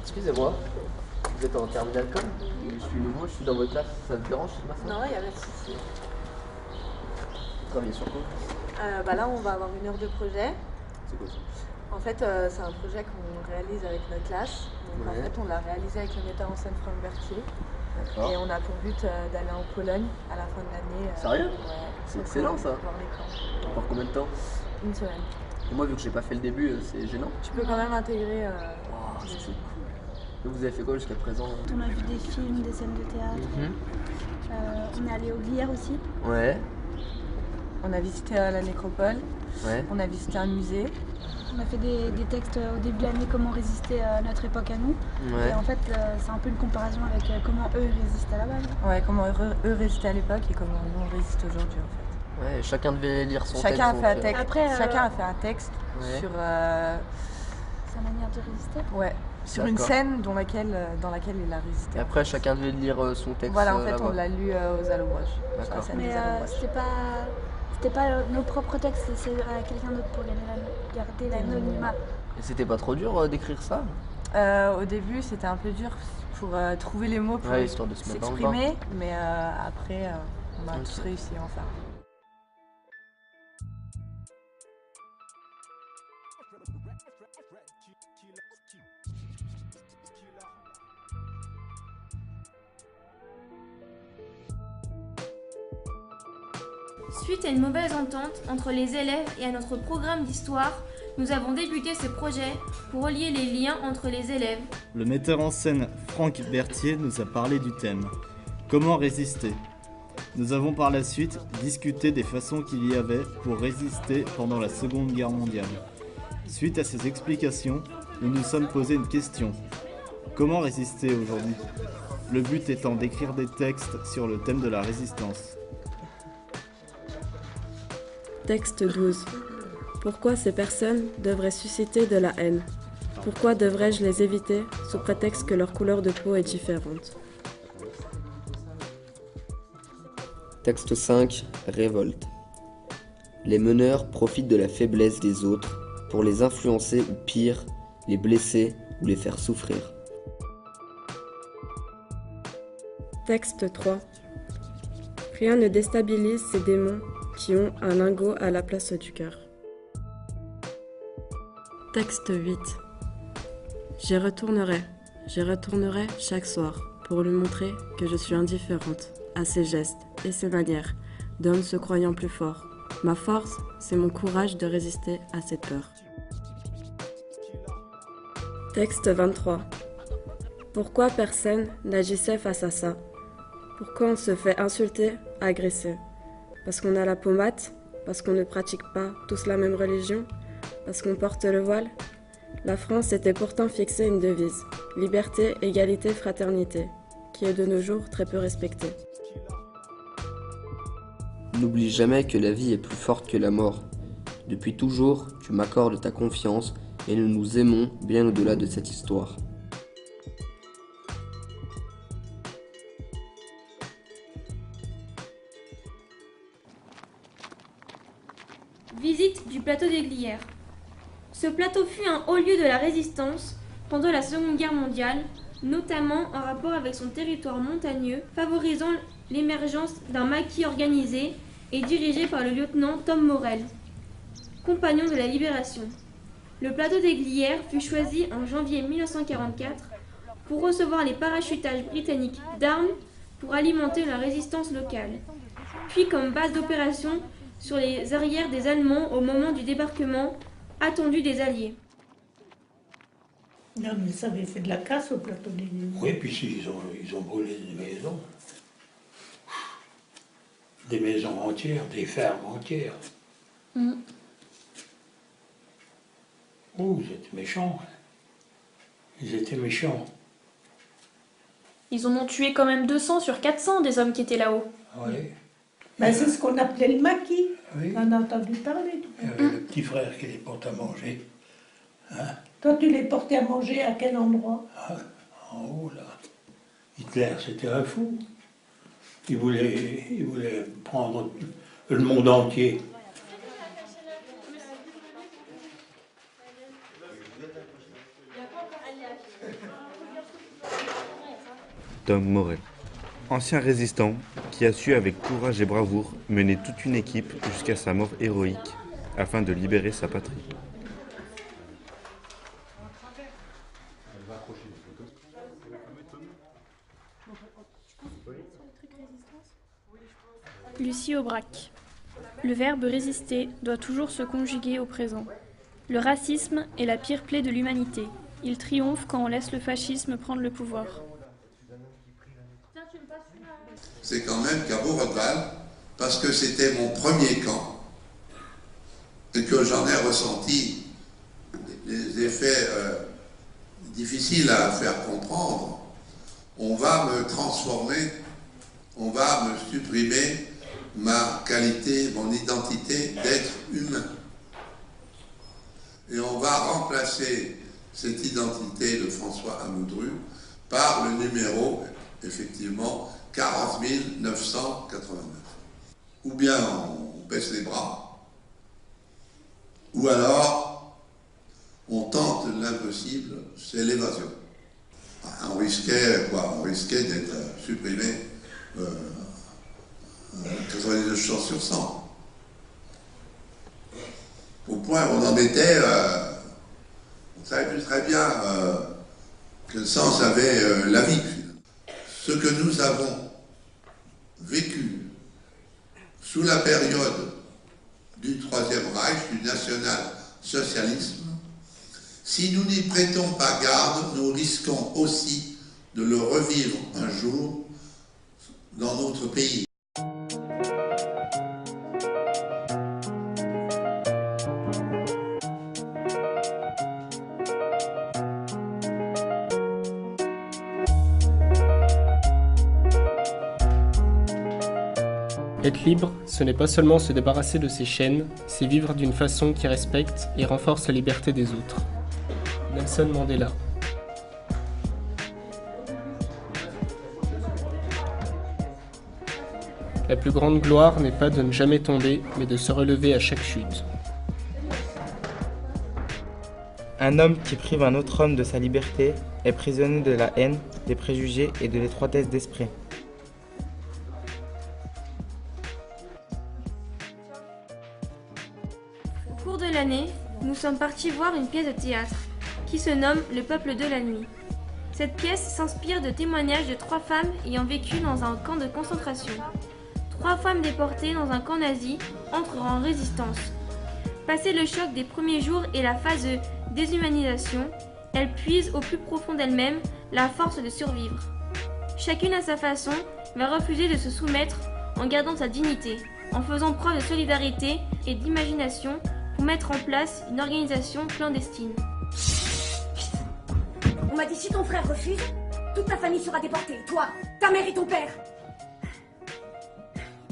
Excusez-moi, vous êtes en terminale com? Je suis nouveau, je suis dans votre classe, ça te dérange ce matin? Non, il n'y a pas de souci. Vous travaillez sur quoi? Là, on va avoir une heure de projet. C'est quoi ça? En fait, c'est un projet qu'on réalise avec notre classe. Donc, Ouais. en fait, on l'a réalisé avec le metteur en scène Franck Berthier. D'accord. Et on a pour but d'aller en Pologne à la fin de l'année. Sérieux? Ouais. C'est Donc, excellent, ça. voir les camps. Pour combien de temps? Une semaine. Et moi, vu que j'ai pas fait le début, c'est gênant. Tu peux quand même intégrer. Wow, c'est cool. Et vous avez fait quoi jusqu'à présent? On a vu des films, des scènes de théâtre. On est allé au Glières aussi. Ouais, On a visité la nécropole. ouais. On a visité un musée. On a fait des textes au début de l'année, comment résister à notre époque à nous. Ouais. Et en fait, c'est un peu une comparaison avec comment eux ils résistent à la base. Ouais, comment eux résistaient à l'époque et comment nous on résiste aujourd'hui en fait. Ouais, chacun devait lire son texte. Chacun a fait un donc, texte. Après, Chacun a fait un texte Ouais. sur, Sa manière de résister. sur une D'accord. scène dans laquelle il a résisté. Et après, chacun devait lire son texte. Voilà, en fait, là-bas. on l'a lu aux Allobroges. Sur la D'accord. scène Mais des Allobroges. c'était pas nos propres textes, c'est à quelqu'un d'autre pour garder l'anonymat. Et c'était pas trop dur d'écrire ça? Au début, c'était un peu dur pour trouver les mots pour Ouais, histoire de se mettre dans le s'exprimer, mais après, on a Ok. tous réussi à en faire. Suite à une mauvaise entente entre les élèves et à notre programme d'histoire, nous avons débuté ce projet pour relier les liens entre les élèves. Le metteur en scène Franck Berthier nous a parlé du thème. Comment résister? Nous avons par la suite discuté des façons qu'il y avait pour résister pendant la Seconde Guerre mondiale. Suite à ces explications, nous nous sommes posé une question. Comment résister aujourd'hui? Le but étant d'écrire des textes sur le thème de la résistance. Texte 12. Pourquoi ces personnes devraient susciter de la haine? Pourquoi devrais-je les éviter sous prétexte que leur couleur de peau est différente? Texte 5. Révolte. Les meneurs profitent de la faiblesse des autres pour les influencer ou pire, les blesser ou les faire souffrir. Texte 3. Rien ne déstabilise ces démons qui ont un lingot à la place du cœur. Texte 8. J'y retournerai chaque soir pour lui montrer que je suis indifférente à ses gestes et ses manières d'homme se croyant plus fort. Ma force, c'est mon courage de résister à cette peur. Texte 23. Pourquoi personne n'agissait face à ça? Pourquoi on se fait insulter, agresser? Parce qu'on a la peau mate? Parce qu'on ne pratique pas tous la même religion? Parce qu'on porte le voile? La France s'était pourtant fixé une devise, liberté, égalité, fraternité, qui est de nos jours très peu respectée. N'oublie jamais que la vie est plus forte que la mort. Depuis toujours, tu m'accordes ta confiance et nous nous aimons bien au-delà de cette histoire. Visite du plateau des Glières. Ce plateau fut un haut lieu de la résistance pendant la Seconde Guerre mondiale, notamment en rapport avec son territoire montagneux, favorisant l'émergence d'un maquis organisé et dirigé par le lieutenant Tom Morel, compagnon de la Libération. Le plateau des Glières fut choisi en janvier 1944 pour recevoir les parachutages britanniques d'armes pour alimenter la résistance locale, puis comme base d'opération sur les arrières des Allemands au moment du débarquement attendu des Alliés. Non, mais ça avait fait de la casse au plateau des Glières. Oui, puis ils ont brûlé des maisons entières, des fermes entières. Oh, ils étaient méchants. Ils étaient méchants. Ils en ont tué quand même 200 sur 400 des hommes qui étaient là-haut. Oui. Ben, c'est ce qu'on appelait le maquis. Oui. On en a entendu parler. Il y avait le petit frère qui les porte à manger. Toi, tu les portais à manger à quel endroit? En haut, là. Hitler, c'était un fou. Il voulait prendre le monde entier. Tom Morel. Ancien résistant qui a su avec courage et bravoure mener toute une équipe jusqu'à sa mort héroïque afin de libérer sa patrie. Lucie Aubrac. Le verbe résister doit toujours se conjuguer au présent. Le racisme est la pire plaie de l'humanité. Il triomphe quand on laisse le fascisme prendre le pouvoir. C'est quand même qu'à Beaureval, parce que c'était mon premier camp, et que j'en ai ressenti les effets difficiles à faire comprendre, on va me transformer, on va me supprimer ma qualité, mon identité d'être humain. Et on va remplacer cette identité de François Amoudru par le numéro, effectivement, 40 989. Ou bien on baisse les bras, ou alors on tente l'impossible, c'est l'évasion. On risquait quoi? On risquait d'être supprimé 92 chances sur 100. Au point où on en était, on savait plus très bien quel sens avait la vie. Ce que nous avons vécu sous la période du Troisième Reich, du national-socialisme, si nous n'y prêtons pas garde, nous risquons aussi de le revivre un jour dans notre pays. Être libre, ce n'est pas seulement se débarrasser de ses chaînes, c'est vivre d'une façon qui respecte et renforce la liberté des autres. Nelson Mandela. La plus grande gloire n'est pas de ne jamais tomber, mais de se relever à chaque chute. Un homme qui prive un autre homme de sa liberté est prisonnier de la haine, des préjugés et de l'étroitesse d'esprit. Au cours de l'année, nous sommes partis voir une pièce de théâtre qui se nomme Le peuple de la nuit. Cette pièce s'inspire de témoignages de 3 femmes ayant vécu dans un camp de concentration. 3 femmes déportées dans un camp nazi entrent en résistance. Passé le choc des premiers jours et la phase de déshumanisation, elles puisent au plus profond d'elles-mêmes la force de survivre. Chacune à sa façon va refuser de se soumettre en gardant sa dignité, en faisant preuve de solidarité et d'imagination pour mettre en place une organisation clandestine. On m'a dit si ton frère refuse, toute ta famille sera déportée. Toi, ta mère et ton père.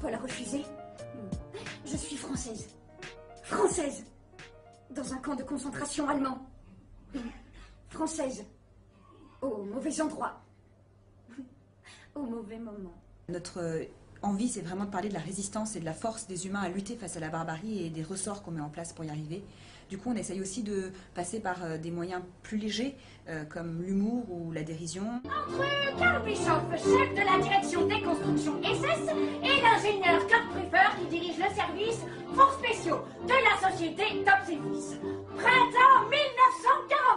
Paul a refusé. Je suis française. Française. Dans un camp de concentration allemand. Française. Au mauvais endroit. Au mauvais moment. Notre envie, c'est vraiment de parler de la résistance et de la force des humains à lutter face à la barbarie et des ressorts qu'on met en place pour y arriver. Du coup, on essaye aussi de passer par des moyens plus légers, comme l'humour ou la dérision. Entre Karl Bischoff, chef de la direction des constructions SS, et l'ingénieur Kurt Prüfer qui dirige le service Fonds spéciaux de la société Top Service. Printemps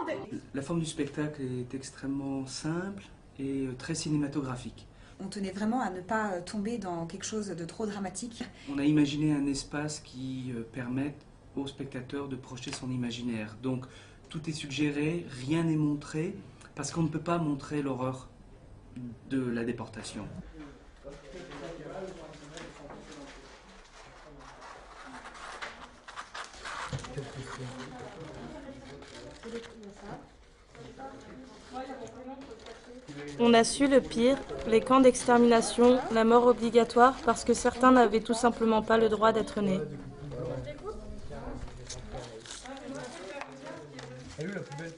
1942. La forme du spectacle est extrêmement simple et très cinématographique. On tenait vraiment à ne pas tomber dans quelque chose de trop dramatique. On a imaginé un espace qui permette au spectateur de projeter son imaginaire. Donc tout est suggéré, rien n'est montré, parce qu'on ne peut pas montrer l'horreur de la déportation. On a su le pire, les camps d'extermination, la mort obligatoire, parce que certains n'avaient tout simplement pas le droit d'être nés. Elle est où la poubelle?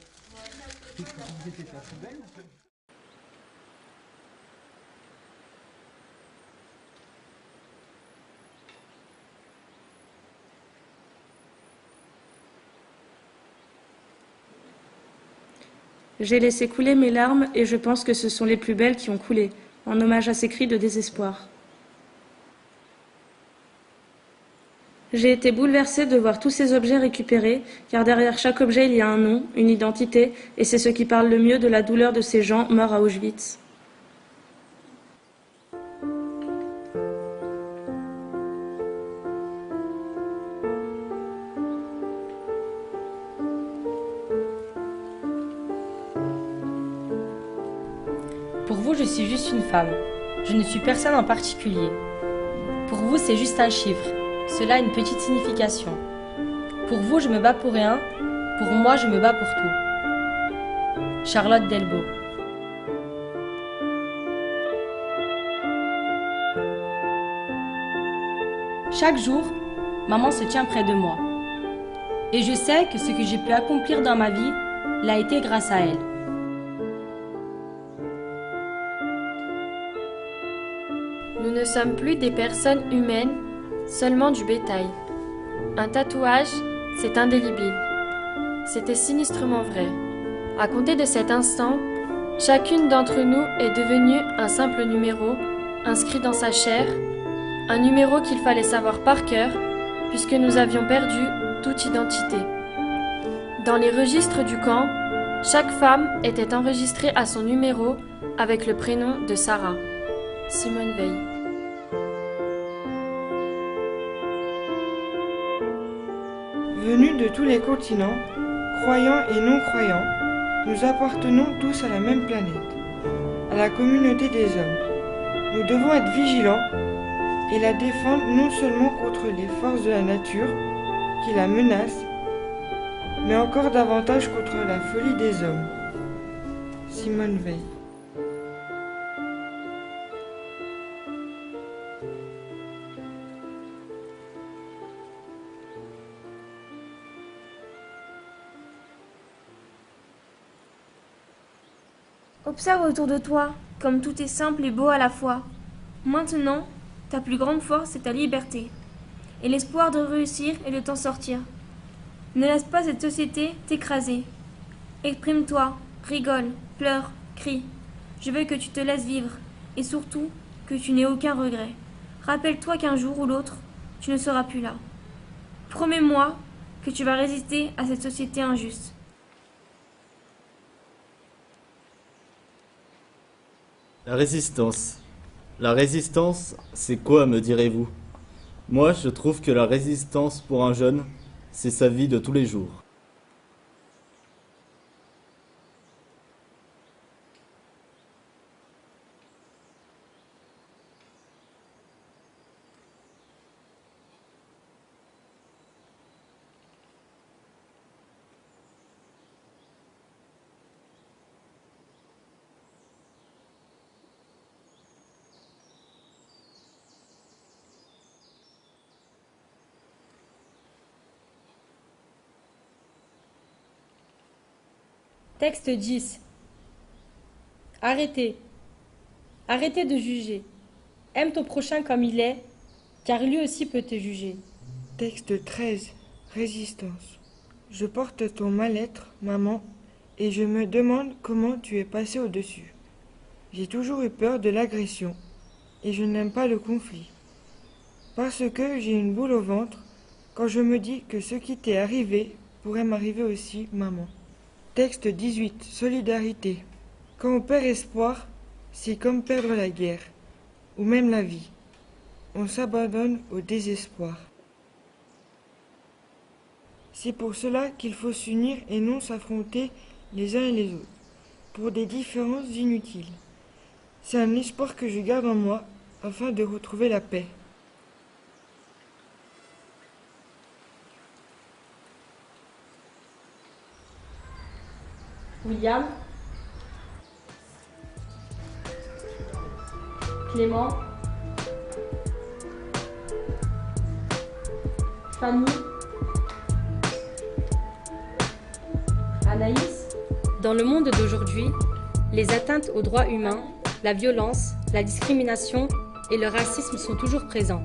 J'ai laissé couler mes larmes et je pense que ce sont les plus belles qui ont coulé, en hommage à ces cris de désespoir. J'ai été bouleversée de voir tous ces objets récupérés, car derrière chaque objet il y a un nom, une identité, et c'est ce qui parle le mieux de la douleur de ces gens morts à Auschwitz. Pour vous, je suis juste une femme. Je ne suis personne en particulier. Pour vous, c'est juste un chiffre. Cela a une petite signification. Pour vous, je me bats pour rien. Pour moi, je me bats pour tout. Charlotte Delbo. Chaque jour, maman se tient près de moi. Et je sais que ce que j'ai pu accomplir dans ma vie l'a été grâce à elle. Nous ne sommes plus des personnes humaines, seulement du bétail. Un tatouage, c'est indélébile. C'était sinistrement vrai. À compter de cet instant, chacune d'entre nous est devenue un simple numéro, inscrit dans sa chair, un numéro qu'il fallait savoir par cœur, puisque nous avions perdu toute identité. Dans les registres du camp, chaque femme était enregistrée à son numéro avec le prénom de Sarah. Simone Veil. Venus de tous les continents, croyants et non-croyants, nous appartenons tous à la même planète, à la communauté des hommes. Nous devons être vigilants et la défendre non seulement contre les forces de la nature qui la menacent, mais encore davantage contre la folie des hommes. Simone Veil. Observe autour de toi, comme tout est simple et beau à la fois. Maintenant, ta plus grande force est ta liberté, et l'espoir de réussir et de t'en sortir. Ne laisse pas cette société t'écraser. Exprime-toi, rigole, pleure, crie. Je veux que tu te laisses vivre, et surtout, que tu n'aies aucun regret. Rappelle-toi qu'un jour ou l'autre, tu ne seras plus là. Promets-moi que tu vas résister à cette société injuste. La résistance. La résistance, c'est quoi, me direz-vous? Moi, je trouve que la résistance pour un jeune, c'est sa vie de tous les jours. Texte 10. Arrêtez. Arrêtez de juger. Aime ton prochain comme il est, car lui aussi peut te juger. Texte 13. Résistance. Je porte ton mal-être, maman, et je me demande comment tu es passé au-dessus. J'ai toujours eu peur de l'agression, et je n'aime pas le conflit. Parce que j'ai une boule au ventre quand je me dis que ce qui t'est arrivé pourrait m'arriver aussi, maman. Texte 18. Solidarité. Quand on perd espoir, c'est comme perdre la guerre, ou même la vie. On s'abandonne au désespoir. C'est pour cela qu'il faut s'unir et non s'affronter les uns et les autres, pour des différences inutiles. C'est un espoir que je garde en moi afin de retrouver la paix. William, Clément, Fanny, Anaïs. Dans le monde d'aujourd'hui, les atteintes aux droits humains, la violence, la discrimination et le racisme sont toujours présents.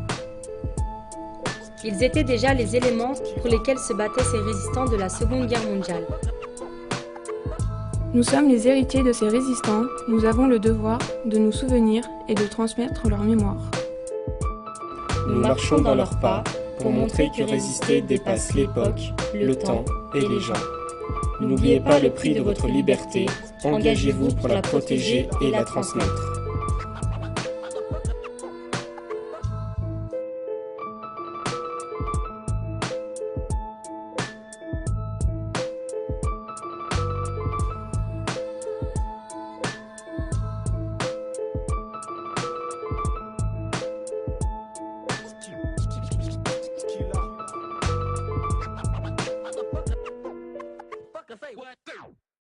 Ils étaient déjà les éléments pour lesquels se battaient ces résistants de la Seconde Guerre mondiale. Nous sommes les héritiers de ces résistants, nous avons le devoir de nous souvenir et de transmettre leur mémoire. Nous marchons dans leurs pas pour montrer que résister dépasse l'époque, le temps et les gens. N'oubliez pas le prix de votre liberté, engagez-vous pour la protéger et la transmettre.